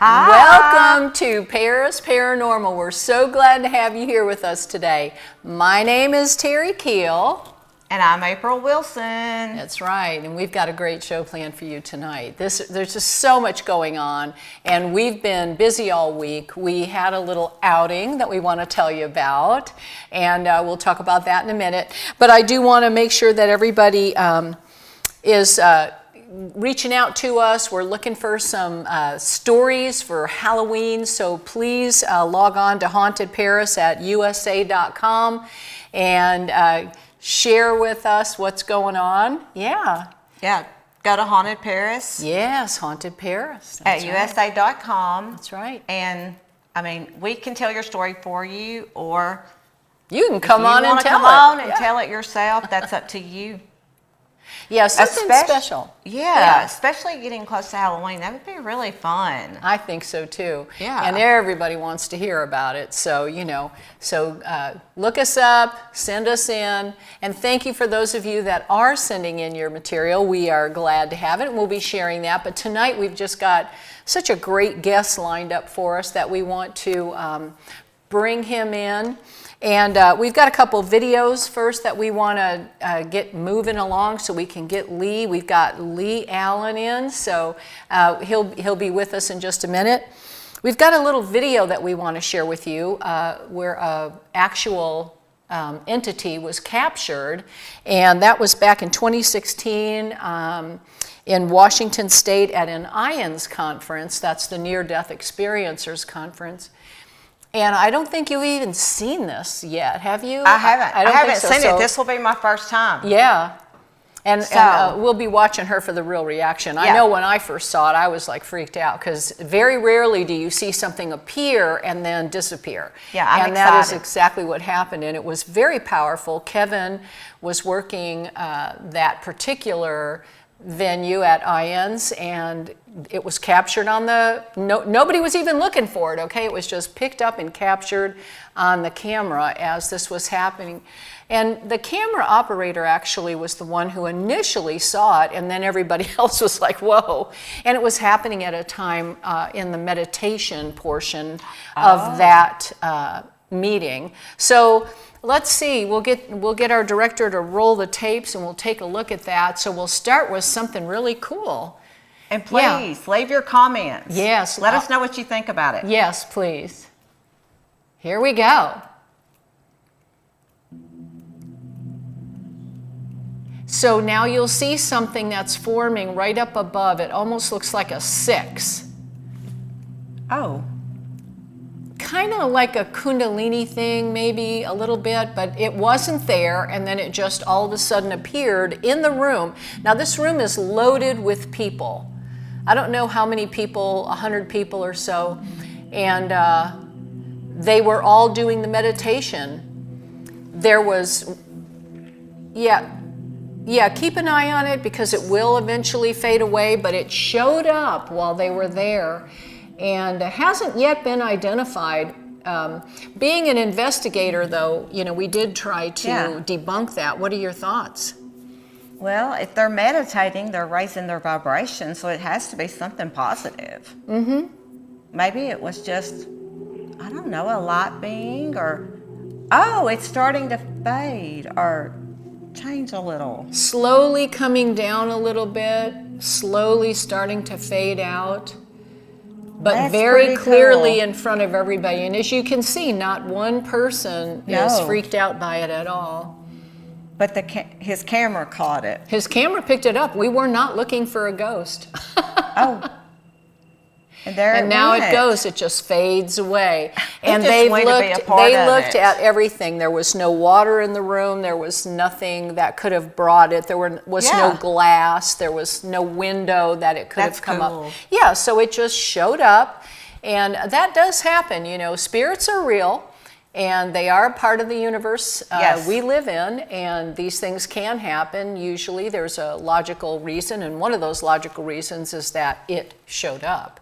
Hi. Welcome to Paris Paranormal. We're so glad to have you here with us today. My name is Terry Keel. And I'm April Wilson. That's right, and we've got a great show planned for you tonight. There's just so much going on, and we've been busy all week. We had a little outing that we want to tell you about, and we'll talk about that in a minute. But I do want to make sure that everybody is reaching out to us. We're looking for some stories for Halloween, so please log on to Haunted Paris at USA.com and share with us what's going on. Yeah, go to Haunted Paris. Yes, Haunted Paris. At USA.com. That's right. And I mean, we can tell your story for you, or you can come on and tell it. Come on and tell it yourself. That's up to you. Yeah, something special. Yeah, especially getting close to Halloween. That would be really fun. I think so too. Yeah. And everybody wants to hear about it. So, look us up, send us in, and thank you for those of you that are sending in your material. We are glad to have it, and we'll be sharing that. But tonight we've just got such a great guest lined up for us that we want to bring him in. And we've got a couple of videos first that we want to get moving along so we can get Lee. We've got Lee Allen in, so he'll be with us in just a minute. We've got a little video that we want to share with you where an actual entity was captured, and that was back in 2016 in Washington State at an IONS conference. That's the Near Death Experiencers Conference. And I don't think you've even seen this yet, have you? I haven't. I haven't seen it. This will be my first time. Yeah. And we'll be watching her for the real reaction. I know when I first saw it, I was like freaked out because very rarely do you see something appear and then disappear. Yeah, I'm excited. That is exactly what happened, and it was very powerful. Kevin was working that particular venue at IONS, and it was captured on nobody was even looking for it, okay? It was just picked up and captured on the camera as this was happening. And the camera operator actually was the one who initially saw it, and then everybody else was like, whoa. And it was happening at a time in the meditation portion of that meeting. So let's see, we'll get our director to roll the tapes and we'll take a look at that. So we'll start with something really cool. And please, leave your comments. Yes. Let us know what you think about it. Yes, please. Here we go. So now you'll see something that's forming right up above. It almost looks like a 6. Oh. Kind of like a kundalini thing, maybe a little bit, but it wasn't there, and then it just all of a sudden appeared in the room. Now this room is loaded with people. I don't know how many people, 100 people or so, and they were all doing the meditation. There was, keep an eye on it because it will eventually fade away, but it showed up while they were there. And hasn't yet been identified. Being an investigator, though, we did try to debunk that. What are your thoughts? Well, if they're meditating, they're raising their vibration, so it has to be something positive. Mm-hmm. Maybe it was just, I don't know, a light being, or, it's starting to fade or change a little. Slowly coming down a little bit, slowly starting to fade out. But that's very clearly cool. in front of everybody. And as you can see, not one person is freaked out by it at all. But his camera caught it. His camera picked it up. We were not looking for a ghost. And there and now it goes. It just fades away. And they looked at everything. There was no water in the room. There was nothing that could have brought it. There was no glass. There was no window that it could have come up. Yeah, so it just showed up. And that does happen. Spirits are real. And they are part of the universe we live in, and these things can happen. Usually there's a logical reason, and one of those logical reasons is that it showed up.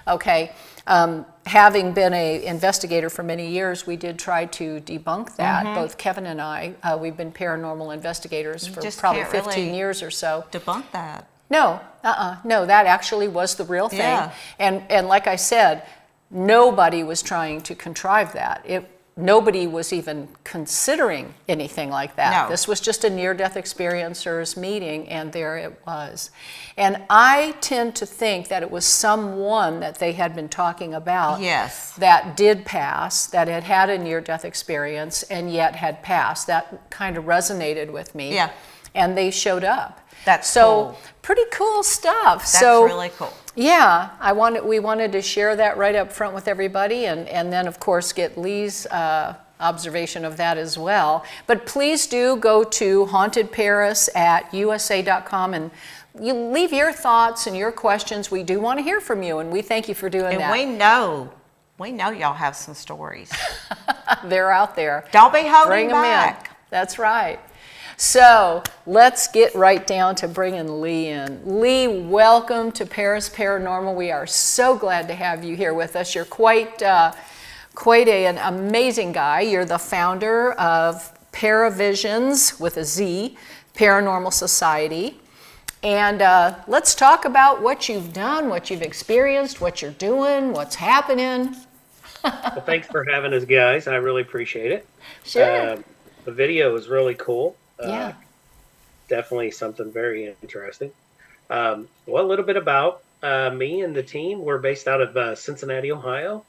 Okay, having been an investigator for many years, we did try to debunk that. Mm-hmm. Both Kevin and I, we've been paranormal investigators for probably 15 years or so. Debunk that. No, no, that actually was the real thing. Yeah. And like I said, nobody was trying to contrive that. Nobody was even considering anything like that. No. This was just a near-death experiencers meeting, and there it was. And I tend to think that it was someone that they had been talking about Yes. that did pass, that had had a near-death experience and yet had passed. That kind of resonated with me. Yeah. And they showed up. That's so cool. pretty cool stuff. That's so really cool. yeah, we wanted to share that right up front with everybody, and then of course get Lee's observation of that as well. But please do go to hauntedparis@usa.com and you leave your thoughts and your questions. We do want to hear from you, and we thank you for doing And that. we know y'all have some stories. They're out there. Don't be holding Bring them back. in. That's right. So let's get right down to bringing Lee in. Lee, welcome to Paris Paranormal. We are so glad to have you here with us. You're quite an amazing guy. You're the founder of Paravizionz, with a Z, Paranormal Society. And let's talk about what you've done, what you've experienced, what you're doing, what's happening. Well, thanks for having us, guys. I really appreciate it. Sure. The video is really cool. Yeah. Definitely something very interesting. Well, a little bit about me and the team. We're based out of Cincinnati, Ohio.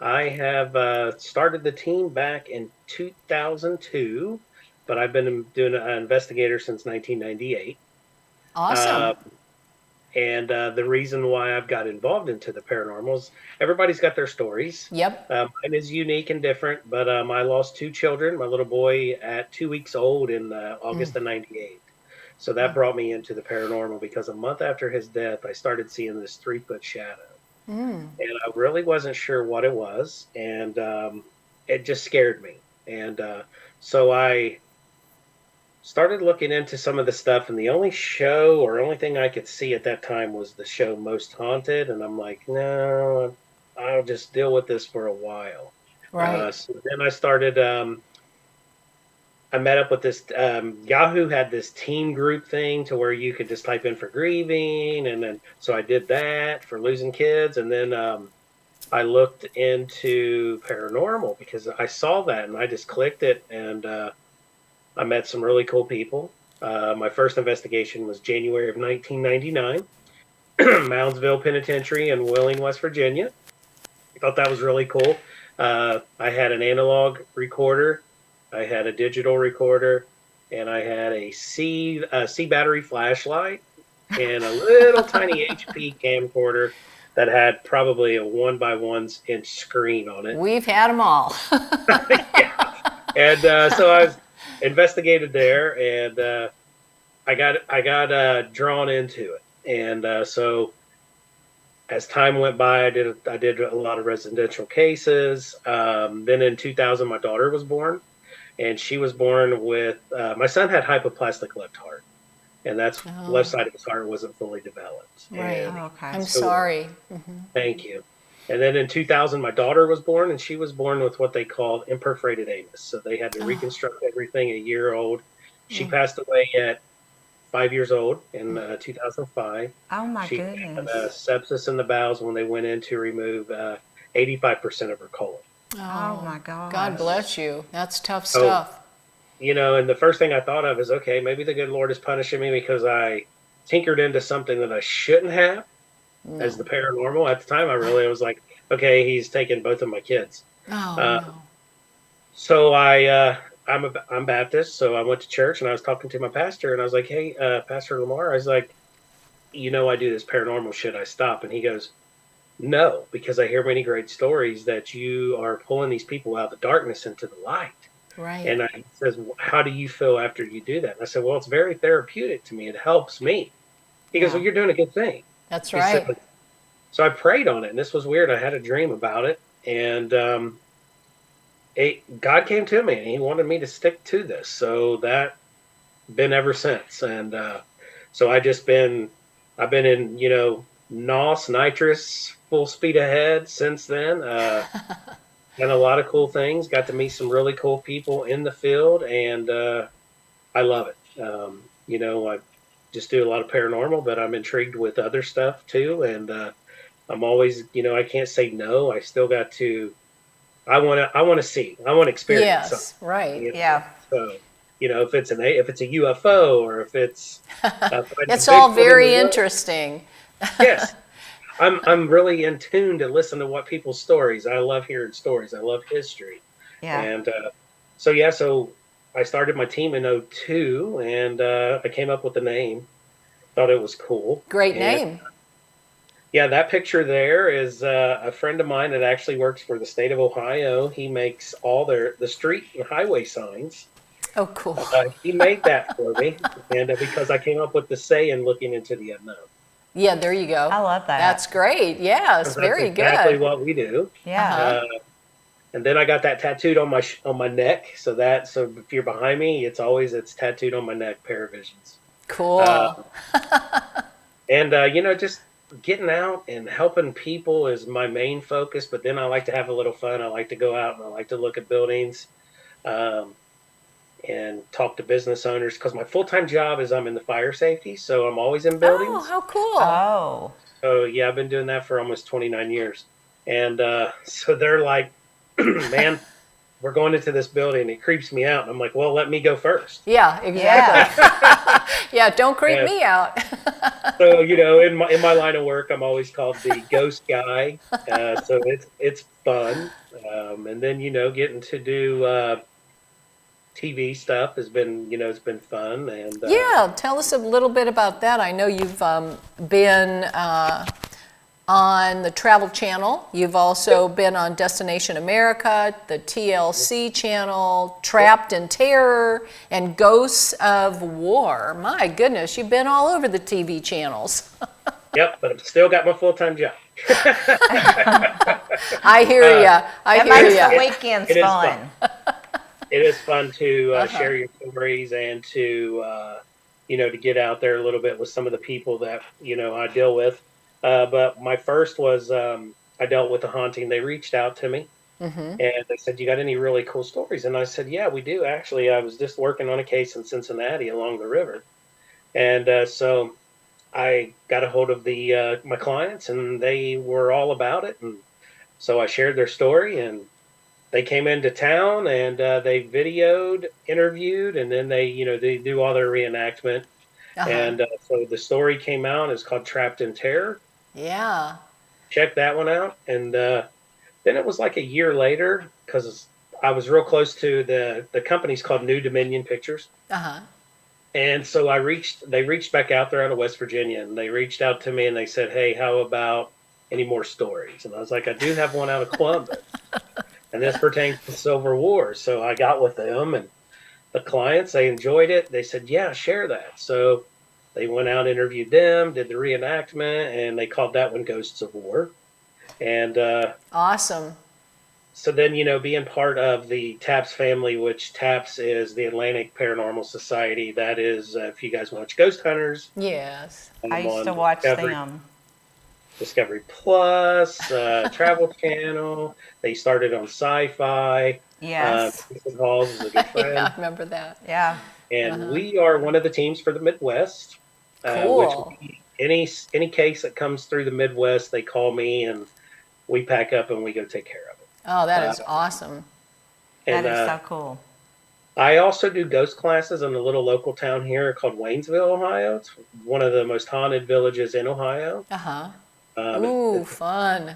I have started the team back in 2002, but I've been doing an investigator since 1998. Awesome. And the reason why I've got involved into the paranormals, everybody's got their stories. Yep. Mine is unique and different, but I lost 2 children, my little boy at 2 weeks old in August of 98. So that brought me into the paranormal because a month after his death, I started seeing this 3-foot shadow. And I really wasn't sure what it was, and it just scared me. And so I started looking into some of the stuff, and the only show or only thing I could see at that time was the show Most Haunted, and I'm like, no, I'll just deal with this for a while. Right. So then I started, I met up with this, Yahoo had this team group thing to where you could just type in for grieving, and then, so I did that for losing kids, and then I looked into paranormal because I saw that, and I just clicked it, and I met some really cool people. My first investigation was January of 1999, Moundsville Penitentiary in Wheeling, West Virginia. I thought that was really cool. I had an analog recorder, I had a digital recorder, and I had a C battery flashlight and a little tiny HP camcorder that had probably a 1x1 inch screen on it. We've had them all. Yeah. And so I was investigated there, and I got drawn into it, and so as time went by, I did a lot of residential cases. Then in 2000, my daughter was born, and she was born with my son had hypoplastic left heart, and that's left side of his heart wasn't fully developed. Right. And Okay. I'm sorry. thank you. And then in 2000, my daughter was born, and she was born with what they called imperforated anus. So they had to reconstruct everything a year old. She passed away at 5 years old in 2005. Oh my She goodness. had sepsis in the bowels when they went in to remove 85% of her colon. Oh my God. God bless you. That's tough So, stuff. You know, and the first thing I thought of is, okay, maybe the good Lord is punishing me because I tinkered into something that I shouldn't have. As the paranormal at the time, I really was like, okay, he's taking both of my kids. Oh, no. So I'm Baptist, so I went to church and I was talking to my pastor, and I was like, hey, Pastor Lamar, I was like, you know, I do this paranormal, should I stop? And he goes, no, because I hear many great stories that you are pulling these people out of the darkness into the light. Right. And he says, how do you feel after you do that? And I said, well, it's very therapeutic to me. It helps me. He goes, well, you're doing a good thing. That's He right. said, so I prayed on it, and this was weird. I had a dream about it, and God came to me, and He wanted me to stick to this. So that been ever since, and so I've been in, you know, NOS, nitrous, full speed ahead since then. Done a lot of cool things. Got to meet some really cool people in the field, and I love it. You know, just do a lot of paranormal, but I'm intrigued with other stuff too. And I'm always, I can't say no. I still got to. I want to see. I want to experience something. Yes, right. Yeah. So, if it's a UFO or if it's finding It's all Bigfoot in very the woods. interesting. Yes, I'm really in tune to listen to what people's stories. I love hearing stories. I love history. Yeah. And so I started my team in '02, and I came up with the name. Thought it was cool. Great And, name. yeah, that picture there is a friend of mine that actually works for the state of Ohio. He makes all the street and highway signs. Oh, cool. He made that for me, and because I came up with the saying "looking into the unknown." Yeah, there you go. I love that. That's great. Yes, That's very exactly good. what we do. Yeah. And then I got that tattooed on my neck, so if you're behind me, it's tattooed on my neck. Paravizionz. Cool. And just getting out and helping people is my main focus. But then I like to have a little fun. I like to go out and I like to look at buildings, and talk to business owners, because my full-time job is I'm in the fire safety, so I'm always in buildings. Oh, how cool. Oh. So yeah, I've been doing that for almost 29 years. And so they're like, man, we're going into this building. It creeps me out. And I'm like, well, let me go first. Yeah, exactly. Yeah, don't creep me out. So, in my line of work, I'm always called the ghost guy. So it's fun. And then, getting to do TV stuff has been, it's been fun. And Yeah, tell us a little bit about that. I know you've been on the Travel Channel. You've also been on Destination America, the TLC channel, Trapped in Terror, and Ghosts of War. My goodness, you've been all over the TV channels. Yep, but I've still got my full-time job. I hear ya. I That hear makes ya. the weekends It is fun. It is fun to share your stories and to to get out there a little bit with some of the people that I deal with. But my first was I dealt with a haunting. They reached out to me and they said, "You got any really cool stories?" And I said, "Yeah, we do actually. I was just working on a case in Cincinnati along the river, and so I got a hold of my clients, and they were all about it. And so I shared their story, and they came into town and they videoed, interviewed, and then they do all their reenactment. And so the story came out. It's called Trapped in Terror. Yeah. Check that one out. And then it was like a year later, because I was real close to the company's called New Dominion Pictures. And so they reached back out there out of West Virginia, and they reached out to me and they said, "Hey, how about any more stories?" And I was like, "I do have one out of Columbus." And this pertains to Civil War. So I got with them, and the clients, they enjoyed it. They said, "Yeah, share that." So they went out, interviewed them, did the reenactment, and they called that one Ghosts of War. And Awesome. so then, being part of the TAPS family, which TAPS is the Atlantic Paranormal Society. That is, if you guys watch Ghost Hunters. Yes. I used to watch them. Discovery Plus, Travel Channel. They started on Sci-Fi. Yes. Jason Halls is a good friend. Yeah, I remember that. Yeah. And we are one of the teams for the Midwest. Cool. Which any case that comes through the Midwest, they call me, and we pack up and we go take care of it. Oh, that is awesome. That And, is so cool. I also do ghost classes in a little local town here called Waynesville, Ohio. It's one of the most haunted villages in Ohio. Ooh, fun.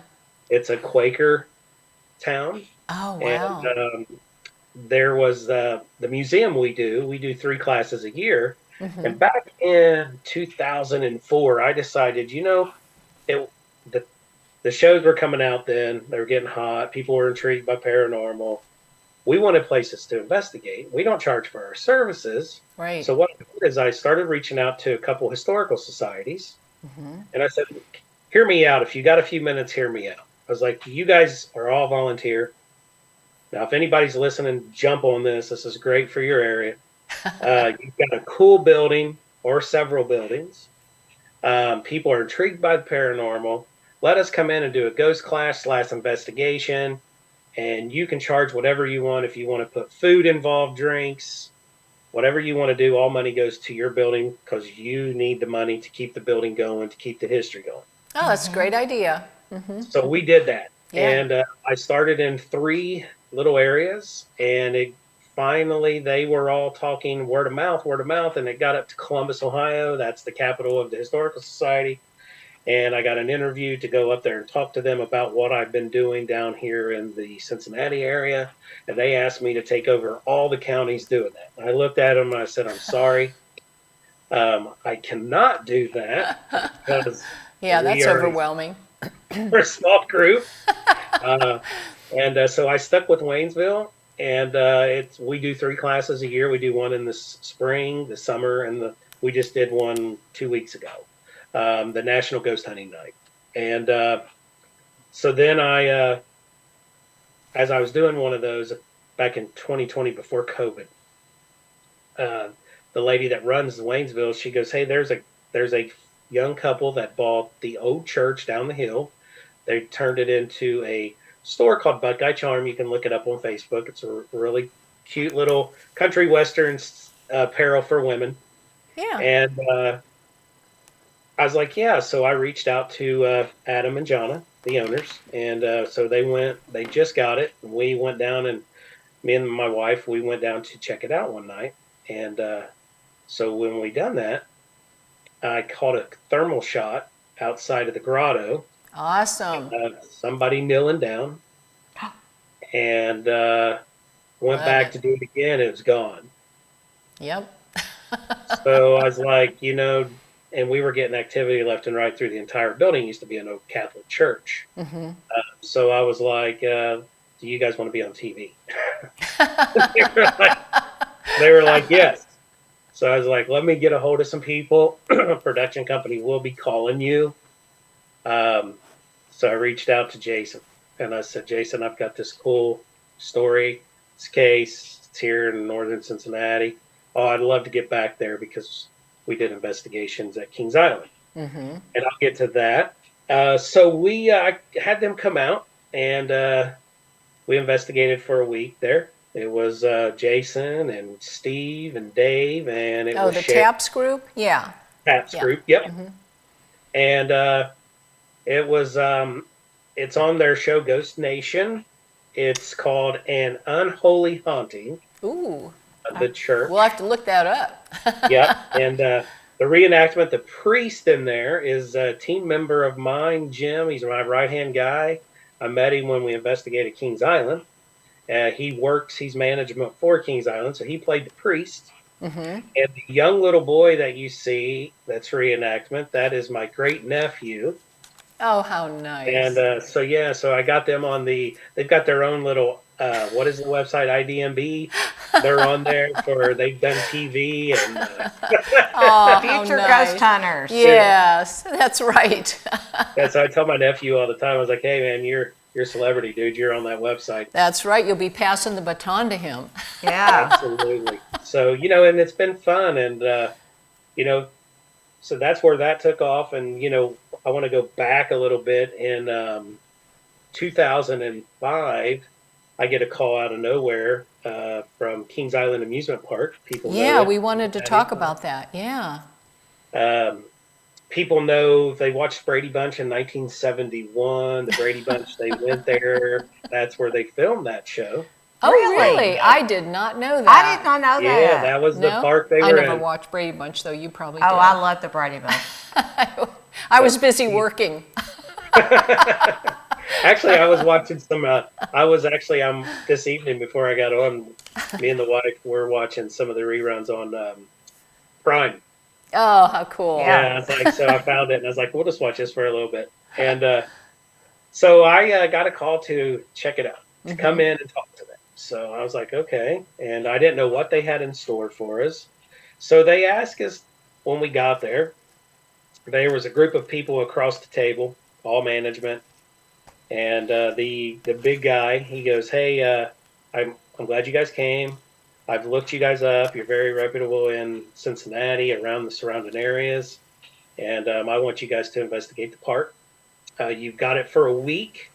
It's a Quaker town. Oh, wow. And there was the museum we do 3 classes a year. And back in 2004, I decided, the shows were coming out then. They were getting hot. People were intrigued by paranormal. We wanted places to investigate. We don't charge for our services. Right. So what I did is I started reaching out to a couple historical societies. And I said, "Hear me out. If you got a few minutes, hear me out." I was like, "You guys are all volunteer. Now, if anybody's listening, jump on this. This is great for your area. You've got a cool building or several buildings. People are intrigued by the paranormal. Let us come in and do a ghost class / investigation. And you can charge whatever you want. If you want to put food involved, drinks, whatever you want to do, all money goes to your building because you need the money to keep the building going, to keep the history going. Oh, that's a great idea. So we did that. Yeah. And I started in 3 little areas, and it finally, they were all talking word of mouth, and it got up to Columbus, Ohio. That's the capital of the Historical Society. And I got an interview to go up there and talk to them about what I've been doing down here in the Cincinnati area. And they asked me to take over all the counties doing that. I looked at them and I said, I'm sorry. I cannot do that because Yeah, that's are overwhelming. we're a small group. So I stuck with Waynesville, and we do 3 classes a year. We do one in the spring, the summer, and we just did one 2 weeks ago. The National Ghost Hunting Night. And so then as I was doing one of those back in 2020 before COVID, the lady that runs the Waynesville, she goes, hey, there's a young couple that bought the old church down the hill. They turned it into a store called Buckeye Charm. You can look it up on Facebook. It's a really cute little country western apparel for women. Yeah. And I was like, yeah. So I reached out to Adam and Jonna, the owners, and so they just got it. And we went down, and me and my wife, we went down to check it out one night. And so when we done that, I caught a thermal shot outside of the grotto. Awesome. Somebody kneeling down, and went back to do it again. It was gone. Yep. So I was like, and we were getting activity left and right through the entire building. It used to be an old Catholic church. Mm-hmm. So I was like, do you guys want to be on TV? They were like, yes. So I was like, let me get a hold of some people. Production company will be calling you. So I reached out to Jason, and I said, Jason, I've got this cool story, this case. It's here in northern Cincinnati. Oh, I'd love to get back there because we did investigations at Kings Island. Mm-hmm. And I'll get to that. So we had them come out, and we investigated for a week there. It was Jason and Steve and Dave, and it was the Sherry. TAPS group? Yeah. TAPS group, yep. Mm-hmm. And it was, it's on their show Ghost Nation. It's called An Unholy Haunting Ooh. of the Church. We'll have to look that up. Yep. And the reenactment, the priest in there is a team member of mine, Jim. He's my right-hand guy. I met him when we investigated Kings Island. He's management for Kings Island, so he played the priest. Mm-hmm. And the young little boy that you see, that's reenactment, that is my great nephew. Oh, how nice. And so I got them on they've got their own little, what is the website, IDMB? They're on there they've done TV and Future ghost hunters. Yes, that's right. Yeah, so I tell my nephew all the time, I was like, hey man, you're a celebrity, dude. You're on that website. That's right. You'll be passing the baton to him. Yeah. Absolutely. So, and it's been fun. And, so that's where that took off. And, I want to go back a little bit. In 2005, I get a call out of nowhere from Kings Island Amusement Park. People know it. We wanted to talk about that. Yeah. People know, they watched Brady Bunch in 1971. The Brady Bunch, they went there. That's where they filmed that show. Oh, really? I did not know that. I did not know that. Yeah, that was the park they were in. I never watched Brady Bunch, though. You probably did. Oh, I love the Brady Bunch. I was busy working. Actually, I was watching some, this evening before I got on, me and the wife were watching some of the reruns on Prime. Oh, how cool. Yeah, so I found it, and I was like, we'll just watch this for a little bit. And so I got a call to check it out, to come in and talk to them. So I was like, okay. And I didn't know what they had in store for us. So they asked us when we got there, there was a group of people across the table, all management. And the big guy, he goes, hey, I'm glad you guys came. I've looked you guys up. You're very reputable in Cincinnati, around the surrounding areas. And I want you guys to investigate the park. You've got it for a week.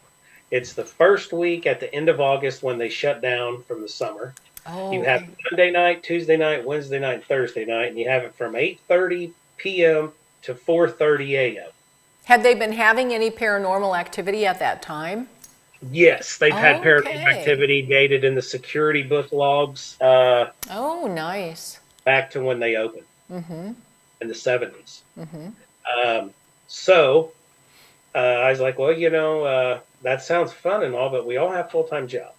It's the first week at the end of August when they shut down from the summer. Oh, You have okay. Monday night, Tuesday night, Wednesday night, Thursday night, and you have it from 8:30 p.m. to 4:30 a.m. Had they been having any paranormal activity at that time? Yes, they've had paranormal Okay. activity dated in the security book logs Oh, nice. back to when they opened in the 70s. Um, so I was like, well, that sounds fun and all, but we all have full-time jobs.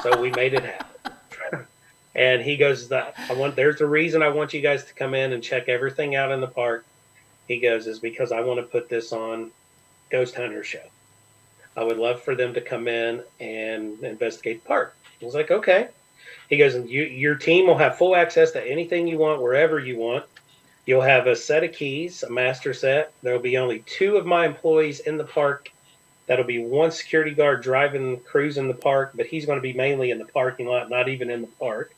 So we made it happen. And he goes, there's a reason I want you guys to come in and check everything out in the park. He goes, is because I want to put this on Ghost Hunter Show. I would love for them to come in and investigate the park. I was like, okay. He goes, and your team will have full access to anything you want, wherever you want. You'll have a set of keys, a master set. There'll be only 2 of my employees in the park. That'll be 1 security guard cruising the park, but he's going to be mainly in the parking lot, not even in the park.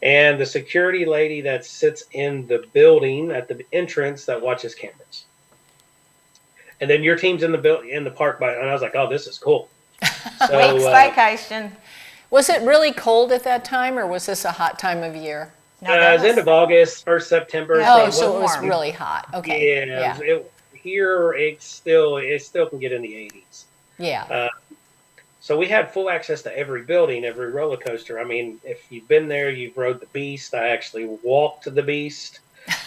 And the security lady that sits in the building at the entrance that watches cameras. And then your team's in the park and I was like, oh, this is cool. So, Week's vacation. Was it really cold at that time, or was this a hot time of year? No, it was end of August, 1st September. Oh, it so it was warm. really hot. Okay. Yeah. Here it still can get in the 80s. Yeah. So we had full access to every building, every roller coaster. I mean, if you've been there, you've rode the Beast. I actually walked the Beast.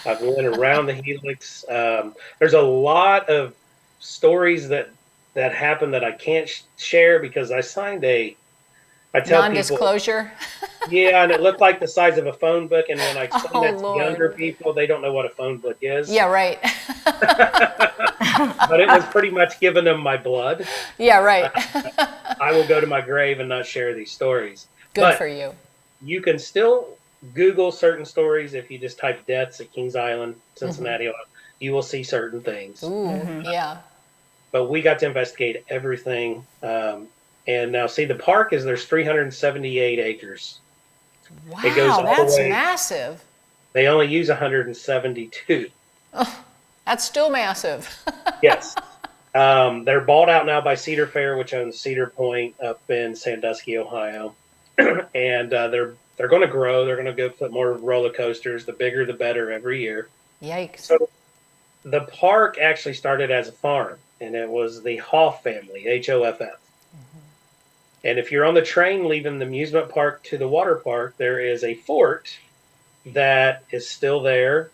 I've went around the Helix. There's a lot of stories that happened that I can't share because I signed I tell non-disclosure. people, yeah, and it looked like the size of a phone book. And when I explain Oh, that to Lord. younger people, they don't know what a phone book is. Yeah, right. But it was pretty much giving them my blood. Yeah, right. I will go to my grave and not share these stories. Good But for you. you can still Google certain stories. If you just type deaths at Kings Island, Cincinnati, you will see certain things. Ooh, yeah. But we got to investigate everything. And now, see, the park there's 378 acres. Wow, It goes all the that's way. massive. They only use 172. That's still massive. Yes. They're bought out now by Cedar Fair, which owns Cedar Point up in Sandusky, Ohio. And they're going to grow. They're going to go put more roller coasters. The bigger, the better every year. Yikes. So the park actually started as a farm, and it was the Hoff family, Hoff. And if you're on the train leaving the amusement park to the water park, there is a fort that is still there,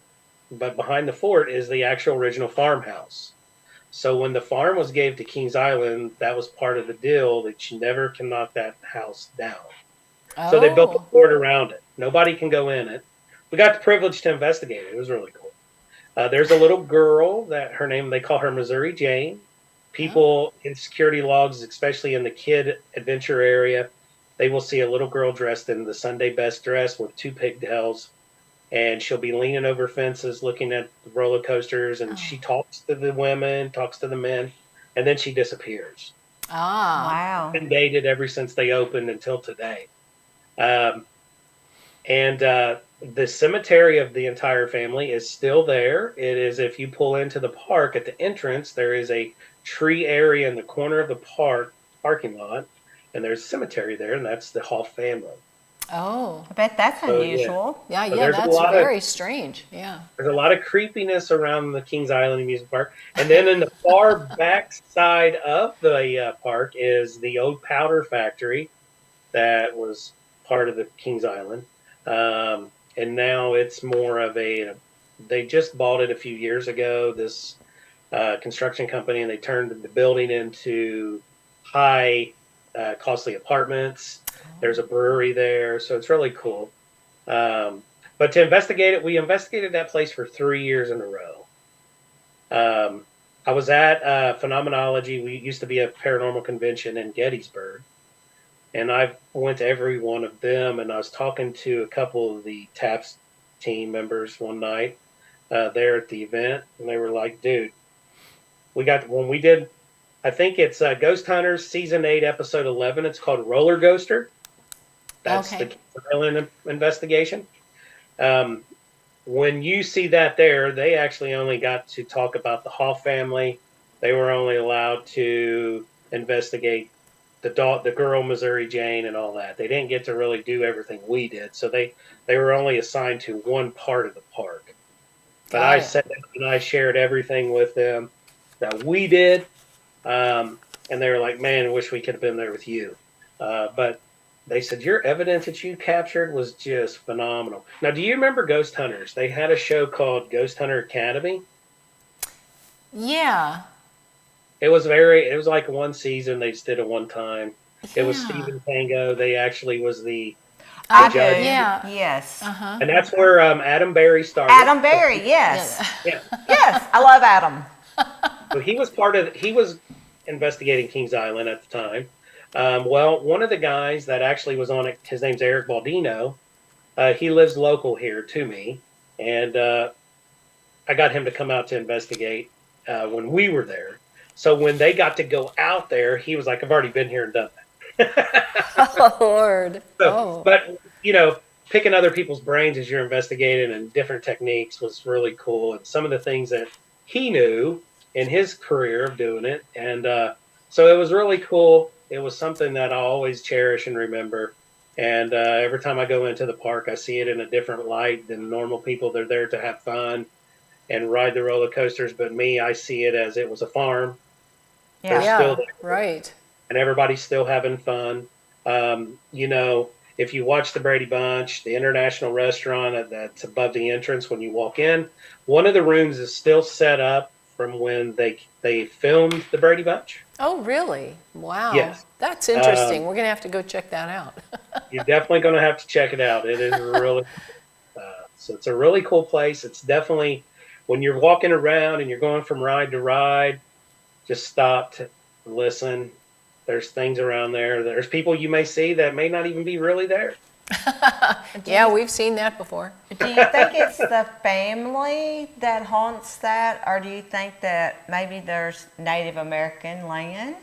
but behind the fort is the actual original farmhouse. So when the farm was gave to Kings Island, that was part of the deal that you never can knock that house down. So they built a fort around it. Nobody can go in it. We got the privilege to investigate it. It was really cool. There's a little girl they call her Missouri Jane. People in security logs, especially in the kid adventure area, they will see a little girl dressed in the Sunday best dress with 2 pigtails. And she'll be leaning over fences looking at the roller coasters. And she talks to the women, talks to the men, and then she disappears. Wow. Been dated ever since they opened until today. The cemetery of the entire family is still there. It is, if you pull into the park at the entrance, there is a tree area in the corner of the parking lot, and there's a cemetery there, and that's the Hoff family. Oh. I bet that's unusual. Yeah, So yeah, that's very strange. Yeah. There's a lot of creepiness around the Kings Island Amusement Park. And then in the far back side of the park is the old powder factory that was part of the Kings Island. And now it's more of they just bought it a few years ago, this construction company, and they turned the building into high, costly apartments. There's a brewery there, so it's really cool. But to investigate it, we investigated that place for 3 years in a row. I was at Phenomenology. We used to be a paranormal convention in Gettysburg. And I went to every one of them, and I was talking to a couple of the TAPS team members one night there at the event, and they were like, dude, when we did, I think it's Ghost Hunters Season 8, Episode 11. It's called Roller Ghoster. That's the Kings Island investigation. When you see that there, they actually only got to talk about the Hoff family. They were only allowed to investigate the girl Missouri Jane and all that. They didn't get to really do everything we did, so they were only assigned to one part of the park. But Got I it. sat down and I shared everything with them that we did, and they were like, "Man, I wish we could have been there with you." But they said your evidence that you captured was just phenomenal. Now, do you remember Ghost Hunters? They had a show called Ghost Hunter Academy. Yeah. It was like one season. They just did it one time. It was Yeah. Stephen Tango. They actually was the I do. judge. Yeah. Yes. Uh-huh. And that's where Adam Berry started. Adam Berry, yes. Yeah. Yes, I love Adam. So he was investigating Kings Island at the time. Well, one of the guys that actually was on it, his name's Eric Baldino. He lives local here to me. And I got him to come out to investigate when we were there. So when they got to go out there, he was like, I've already been here and done that. Oh, Lord. But, picking other people's brains as you're investigating and different techniques was really cool. And some of the things that he knew in his career of doing it. And so it was really cool. It was something that I always cherish and remember. And every time I go into the park, I see it in a different light than normal people. They're there to have fun and ride the roller coasters. But me, I see it as it was a farm. Yeah. They're still there. Right. And everybody's still having fun. If you watch the Brady Bunch, the international restaurant that's above the entrance when you walk in, one of the rooms is still set up from when they filmed the Brady Bunch. Oh, really? Wow. Yes. That's interesting. We're going to have to go check that out. You're definitely going to have to check it out. It is really so it's a really cool place. It's definitely, when you're walking around and you're going from ride to ride, just stop to listen. There's things around there. There's people you may see that may not even be really there. Yeah, we've seen that before. Do you think it's the family that haunts that, or do you think that maybe there's Native American land?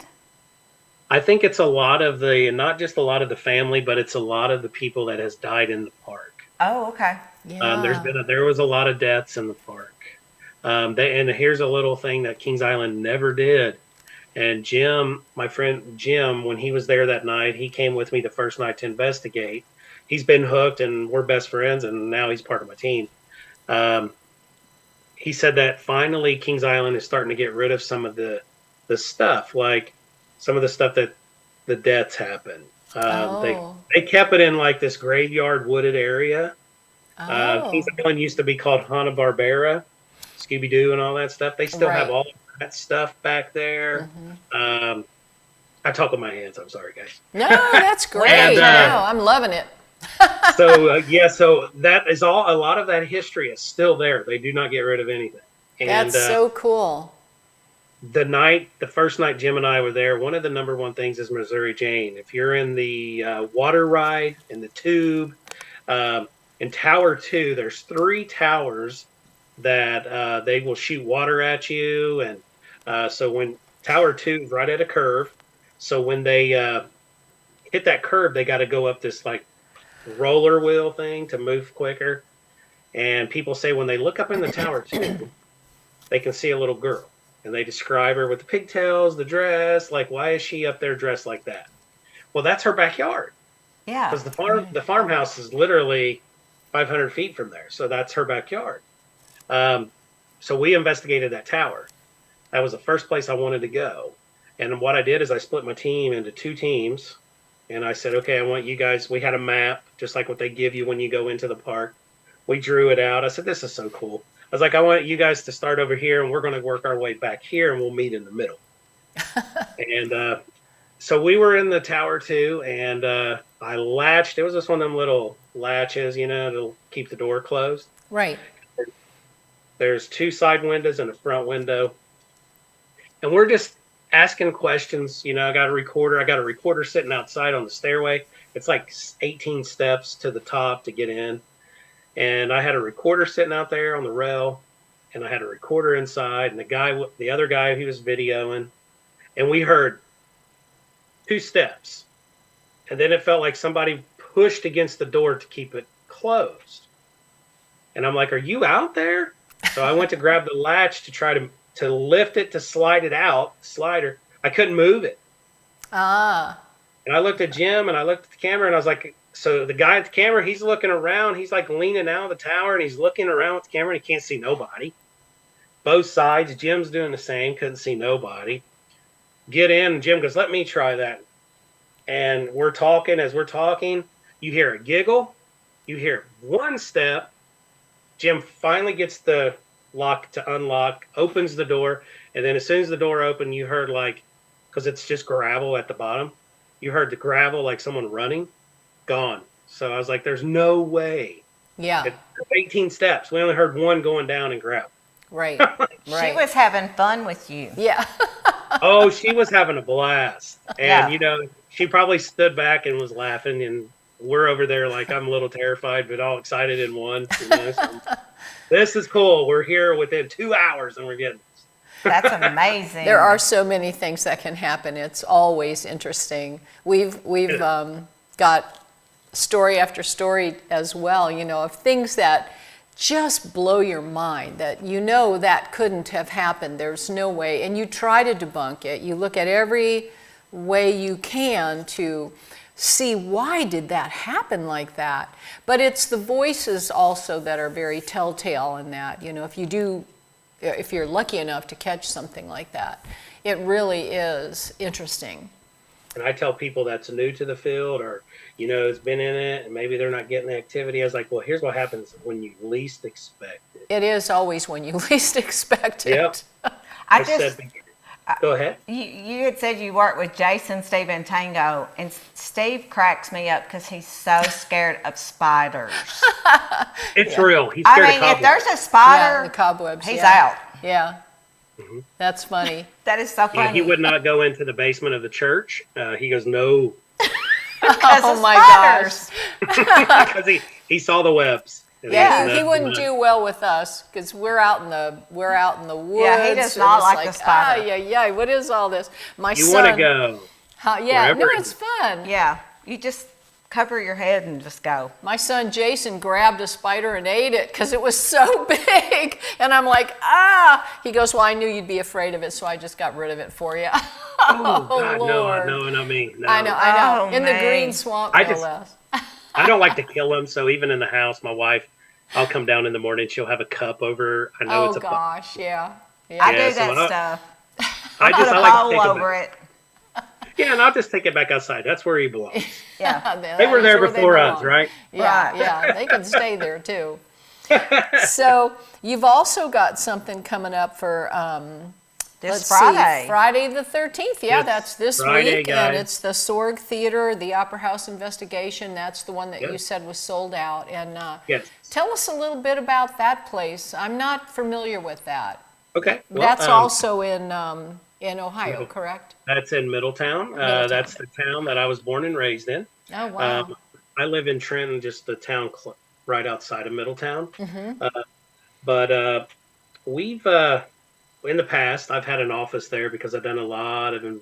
I think it's a lot of not just a lot of the family, but it's a lot of the people that has died in the park. Oh, okay. Yeah. There was a lot of deaths in the park. And here's a little thing that Kings Island never did. And Jim, my friend Jim, when he was there that night, he came with me the first night to investigate. He's been hooked, and we're best friends, and now he's part of my team. He said that finally Kings Island is starting to get rid of some of the stuff, like some of the stuff that the deaths happen. They kept it in like this graveyard wooded area. Kings Island used to be called Hanna-Barbera, Scooby-Doo and all that stuff. They still have all that stuff back there. Mm-hmm. I talk with my hands. I'm sorry, guys. No, that's great. And, I'm loving it. So that is all. A lot of that history is still there. They do not get rid of anything. And, That's so cool. The first night Jim and I were there, one of the number one things is Missouri Jane. If you're in the water ride, in the tube, in Tower 2, there's 3 towers that they will shoot water at you. And so when Tower 2 is right at a curve, so when they hit that curve, they got to go up this like roller wheel thing to move quicker. And people say when they look up in the Tower 2, they can see a little girl. And they describe her with the pigtails, the dress, like, why is she up there dressed like that? Well, that's her backyard. Yeah. Because the farmhouse is literally 500 feet from there. So that's her backyard. So we investigated that tower. That was the first place I wanted to go. And what I did is I split my team into 2 teams. And I said, okay, I want you guys, we had a map, just like what they give you when you go into the park. We drew it out. I said, this is so cool. I was like, I want you guys to start over here, and we're going to work our way back here, and we'll meet in the middle. And so we were in the Tower 2, and I latched. It was just one of them little latches, to keep the door closed. Right. There's 2 side windows and a front window. And we're just asking questions. I got a recorder. I got a recorder sitting outside on the stairway. It's like 18 steps to the top to get in. And I had a recorder sitting out there on the rail, and I had a recorder inside, and the other guy, he was videoing, and we heard 2 steps. And then it felt like somebody pushed against the door to keep it closed. And I'm like, are you out there? So I went to grab the latch to try to lift it, to slide it out, slider. I couldn't move it. And I looked at Jim and I looked at the camera and I was like, so the guy at the camera, he's looking around. He's like leaning out of the tower and he's looking around with the camera and he can't see nobody. Both sides. Jim's doing the same. Couldn't see nobody. Get in. And Jim goes, let me try that. And we're talking. As we're talking, you hear a giggle. You hear one step. Jim finally gets the lock to unlock, opens the door. And then as soon as the door opened, you heard like, because it's just gravel at the bottom, you heard the gravel like someone running, gone. So I was like, there's no way. Yeah. It's 18 steps. We only heard one going down in gravel. Right. She was having fun with you. Yeah. Oh, she was having a blast. And, Yeah. she probably stood back and was laughing. And we're over there like, I'm a little terrified, but all excited in one. So, this is cool. We're here within 2 hours and we're getting this. That's amazing. There are so many things that can happen. It's always interesting. We've got story after story as well, of things that just blow your mind, that that couldn't have happened. There's no way. And you try to debunk it. You look at every way you can to see why did that happen like that. But it's the voices also that are very telltale in that. If you're lucky enough to catch something like that, it really is interesting. And I tell people that's new to the field or, has been in it and maybe they're not getting the activity. I was like, well, here's what happens when you least expect it. It is always when you least expect it. Yep. Go ahead. You had said you worked with Jason, Steve, and Tango, and Steve cracks me up because he's so scared of spiders. It's real. He's scared of cobwebs. If there's a spider, the cobwebs, he's out. Yeah. That's funny. That is so funny. Yeah, he would not go into the basement of the church. He goes, no. Oh my gosh. Because he saw the webs. Yeah, he wouldn't do well with us because we're out in the woods. Yeah, he does not like the spider. Yeah. What is all this? You want to go? It's fun. Yeah, you just cover your head and just go. My son Jason grabbed a spider and ate it because it was so big, and I'm like, He goes, well, I knew you'd be afraid of it, so I just got rid of it for you. Oh God, Lord. No. I know. Oh, in man. the green swamp, no less. I don't like to kill them, so even in the house, my wife, I'll come down in the morning, she'll have a cup over. I know it's a gosh, yeah. I do that stuff. I Put a like to bowl take over it. Yeah, and I'll just take it back outside. That's where he belongs. Yeah. They were there before us, right? Yeah, they can stay there too. So you've also got something coming up for This Friday. Friday the 13th. Yeah, Yes, that's this Friday, week. guys. And it's the Sorg Theater, the Opera House Investigation. That's the one that you said was sold out. And Yes. tell us a little bit about that place. I'm not familiar with that. Okay. Well, That's also in Ohio, correct? That's in Middletown. That's the town that I was born and raised in. Oh, wow. I live in Trenton, just the town right outside of Middletown. Mm-hmm. But we've, in the past, I've had an office there because I've done a lot of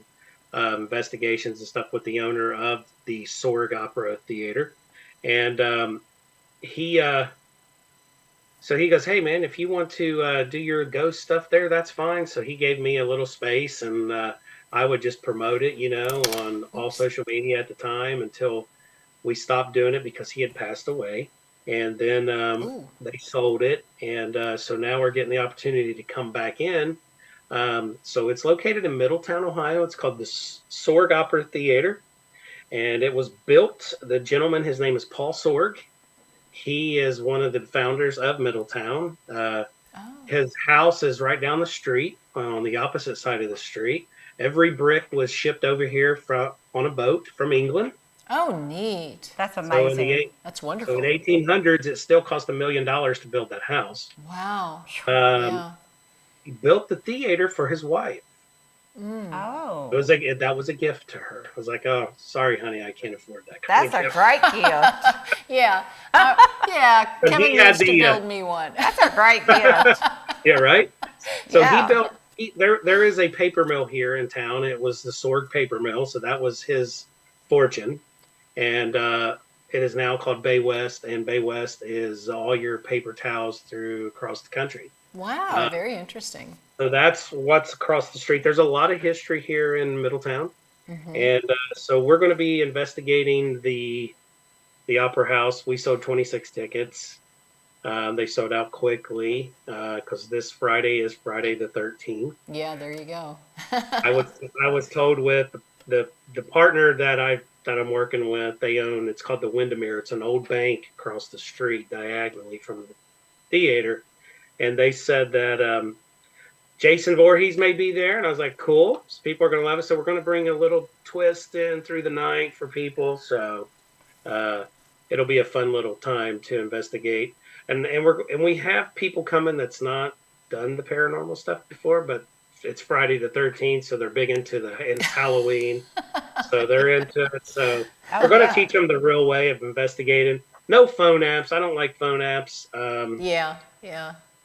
investigations and stuff with the owner of the Sorg Opera Theater. And so he goes, hey, man, if you want to do your ghost stuff there, that's fine. So he gave me a little space, and I would just promote it, on all social media at the time until we stopped doing it because he had passed away. And then they sold it. And so now we're getting the opportunity to come back in. So it's located in Middletown, Ohio. It's called the Sorg Opera Theater. And it was built, the gentleman, his name is Paul Sorg. He is one of the founders of Middletown. His house is right down the street on the opposite side of the street. Every brick was shipped over here on a boat from England. Oh, neat. That's amazing. That's wonderful. So in the 1800s, it still cost $1 million to build that house. Wow. He built the theater for his wife. Oh. That was a gift to her. I was like, oh, sorry, honey, I can't afford that. That's a great gift. Yeah. Kevin needs to build me one. That's a great gift. Yeah, right? So Yeah. he built, there is a paper mill here in town. It was the Sorg paper mill. So that was his fortune. And it is now called Bay West. And Bay West is all your paper towels across the country. Wow, very interesting. So that's what's across the street. There's a lot of history here in Middletown. And so we're going to be investigating the Opera House. We sold 26 tickets. They sold out quickly because this Friday is Friday the 13th. Yeah, there you go. I was told with the partner that I'm working with, they own, it's called the Windermere. It's an old bank across the street diagonally from the theater, and they said that Jason Voorhees may be there, and I was like, cool. So people are going to love it. So we're going to bring a little twist in through the night for people. So it'll be a fun little time to investigate. And we have people coming that's not done the paranormal stuff before, but it's Friday the 13th, so they're big into it's Halloween, so they're into it. So we're going to teach them the real way of investigating. No phone apps. I don't like phone apps. Yeah.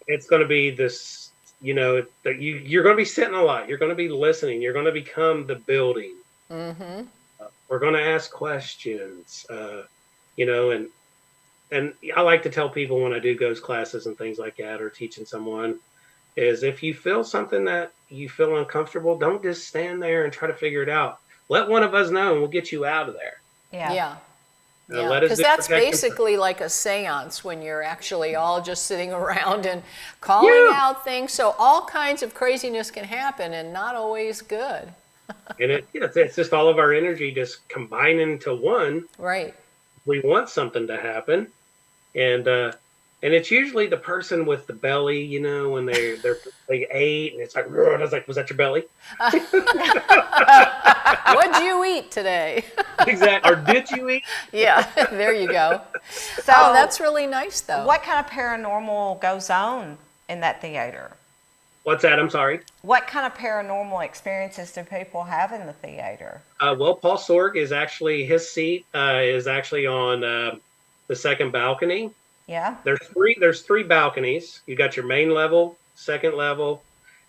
It's going to be this, that you're going to be sitting a lot. You're going to be listening. You're going to become the building. Mm-hmm. We're going to ask questions, and I like to tell people when I do ghost classes and things like that, or teaching someone, is if you feel something that you feel uncomfortable, don't just stand there and try to figure it out. Let one of us know and we'll get you out of there. Yeah. Because that's basically like a seance when you're actually all just sitting around and calling out things. So all kinds of craziness can happen and not always good. And it's just all of our energy just combining into one. Right. We want something to happen. And it's usually the person with the belly, when they ate, and it's like, I was like, was that your belly? What'd you eat today? Exactly. Or did you eat? Yeah, there you go. So that's really nice, though. What kind of paranormal goes on in that theater? What's that? I'm sorry. What kind of paranormal experiences do people have in the theater? Well, Paul Sorg is actually, his seat is actually on the second balcony. Yeah. There's three balconies. You got your main level, second level,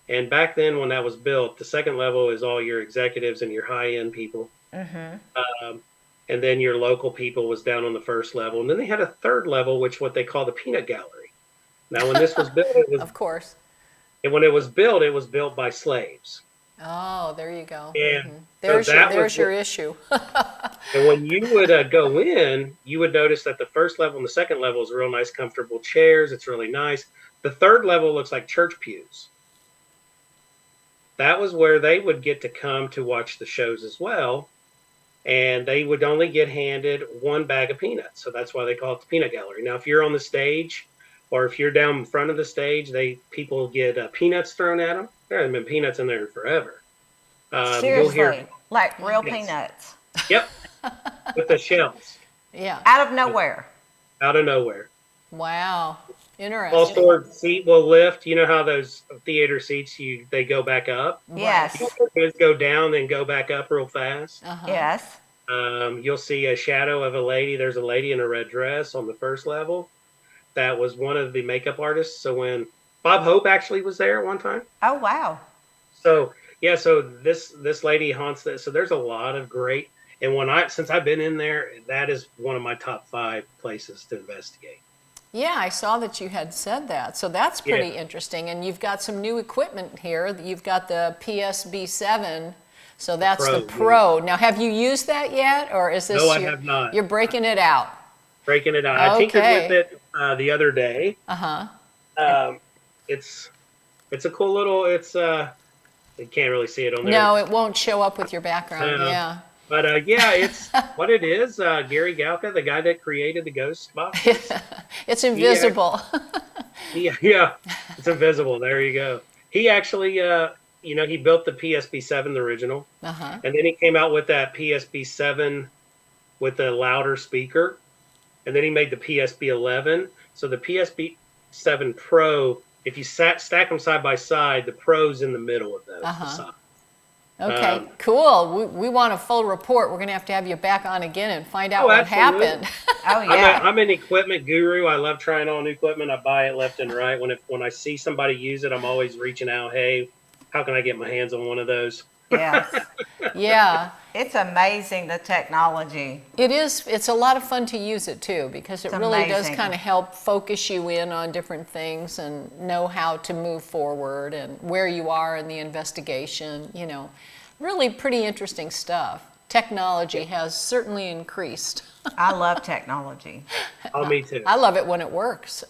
and back then when that was built, the second level is all your executives and your high-end people. Mm-hmm. And then your local people was down on the first level, and then they had a third level, which what they call the peanut gallery. Now, when this was built, it was, of course. And when it was built by slaves. Oh, there you go. And there's your issue. And when you would go in, you would notice that the first level and the second level is real nice, comfortable chairs. It's really nice. The third level looks like church pews. That was where they would get to come to watch the shows as well. And they would only get handed one bag of peanuts. So that's why they call it the peanut gallery. Now, if you're on the stage or if you're down in front of the stage, people get peanuts thrown at them. There haven't been peanuts in there forever. Seriously, like real peanuts. Yep, with the shells. Yeah. Out of nowhere. Out of nowhere. Wow, interesting. Also, seat will lift. You know how those theater seats, they go back up? Yes. Those go down, then go back up real fast. Uh-huh. Yes. You'll see a shadow of a lady. There's a lady in a red dress on the first level. That was one of the makeup artists. So when Bob Hope actually was there at one time. Oh, wow. So this lady haunts this. So there's a lot of great, and since I've been in there, that is one of my top 5 places to investigate. Yeah, I saw that you had said that. So that's pretty interesting. And you've got some new equipment here. You've got the PSB7. So that's the Pro. Now, have you used that yet, or is this? No, I have not. You're breaking it out. Breaking it out. I tinkered with it the other day. It's a cool little. You can't really see it on there. No, it won't show up with your background. Yeah. But it's what it is. Gary Galka, the guy that created the ghost box. It's invisible. Yeah, it's invisible. There you go. He actually, he built the PSB7, the original, and then he came out with that PSB7 with the louder speaker, and then he made the PSB11. So the PSB7 Pro, if you stack them side by side, the Pro's in the middle of those. Okay, cool. We want a full report. We're going to have you back on again and find out what happened. Oh, yeah. I'm an equipment guru. I love trying on new equipment. I buy it left and right. When I see somebody use it, I'm always reaching out, hey, how can I get my hands on one of those? Yes. Yeah. It's amazing, the technology. It is. It's a lot of fun to use it, too, because it really does kind of help focus you in on different things and know how to move forward and where you are in the investigation, Really pretty interesting stuff. Technology has certainly increased. I love technology. Oh, me too. I love it when it works.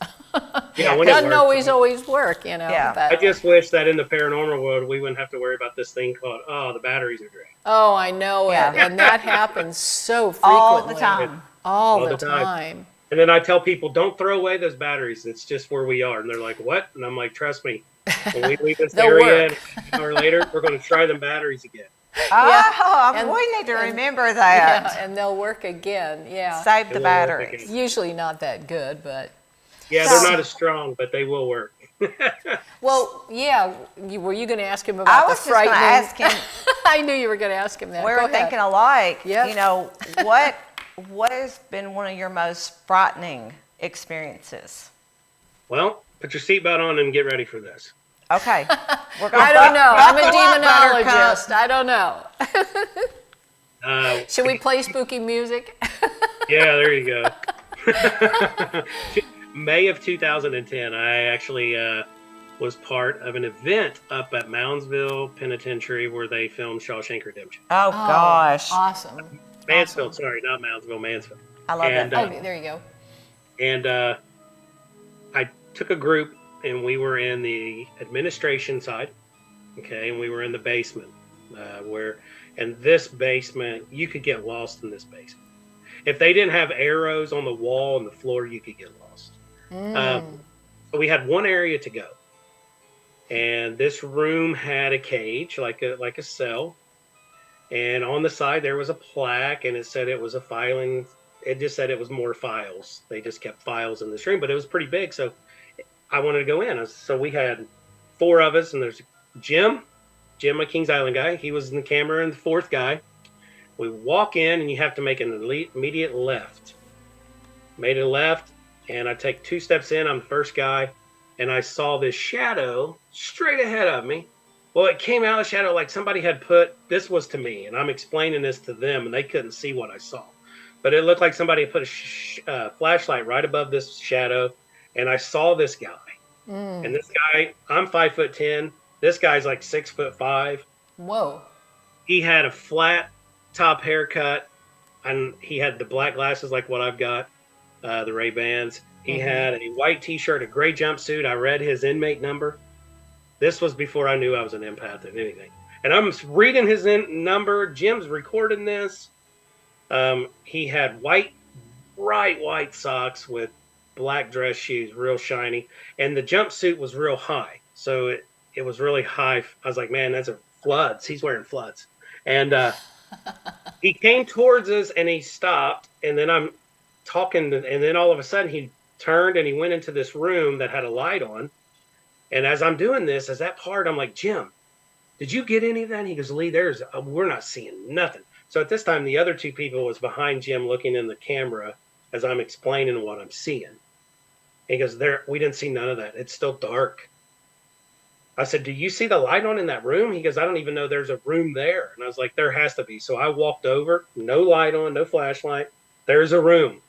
Yeah, when It it doesn't works. always work, you know. Yeah. I But, just wish that in the paranormal world we wouldn't have to worry about this thing called, the batteries are drained. oh, I know Yeah. it. And that happens so frequently. All the time. All the time. And then I tell people, don't throw away those batteries. It's just where we are. And they're like, what? And I'm like, trust me, when we leave this They'll area work. an hour later, we're going to try them batteries again. Oh, And- we need to remember that. Yeah, and they'll work again. Yeah. Save the It will work batteries. again. Usually not that good, but Yeah, they're not as strong, but they will work. well, yeah. Were you going to ask him I about was the just going frightening? to ask him, I knew you were going to ask him that. we Go were ahead. thinking alike, Yep. you know, what has been one of your most frightening experiences? Well, put your seatbelt on and get ready for this. Okay. We're gonna I don't know. I'm a buckle up, demonologist. Buttercup. I don't know. Uh, Should we play spooky music? Yeah, there you go. May of 2010, I actually was part of an event up at Moundsville Penitentiary where they filmed Shawshank Redemption. Oh, gosh. Awesome. Mansfield, sorry, not Moundsville, Mansfield. I love And, that. Oh, there you go. And I took a group, and we were in the administration side, okay, and we were in the basement and this basement, you could get lost in this basement. If they didn't have arrows on the wall and the floor, you could get lost. So we had one area to go, and this room had a cage, like a cell, and on the side there was a plaque, and it said it was a filing. It just said it was more files. They just kept files in this room, but it was pretty big, so I wanted to go in. So we had 4 of us, and there's Jim, my Kings Island guy. He was in the camera, and the 4th guy. We walk in, and you have to make an immediate left. Made a left, and I take 2 steps in. I'm the first guy, and I saw this shadow straight ahead of me. Well, it came out of the shadow like somebody had put, this was to me, and I'm explaining this to them, and they couldn't see what I saw. But it looked like somebody had put a flashlight right above this shadow, and I saw this guy. And this guy, I'm 5'10". This guy's like 6'5". Whoa. He had a flat top haircut, and he had the black glasses like what I've got, the Ray-Bans. He had a white T-shirt, a gray jumpsuit. I read his inmate number. This was before I knew I was an empath or anything. And I'm reading his number. Jim's recording this. He had bright white socks with black dress shoes, real shiny. And the jumpsuit was real high. So it was really high. I was like, man, that's a floods. He's wearing floods. And he came towards us, and he stopped. And then I'm talking, and then all of a sudden he turned and he went into this room that had a light on. And as I'm doing this, as that part, I'm like, Jim, did you get any of that? And he goes, Lee, we're not seeing nothing. So at this time, the other 2 people was behind Jim looking in the camera as I'm explaining what I'm seeing. And he goes, we didn't see none of that. It's still dark. I said, do you see the light on in that room? He goes, I don't even know there's a room there. And I was like, there has to be. So I walked over, no light on, no flashlight. There's a room.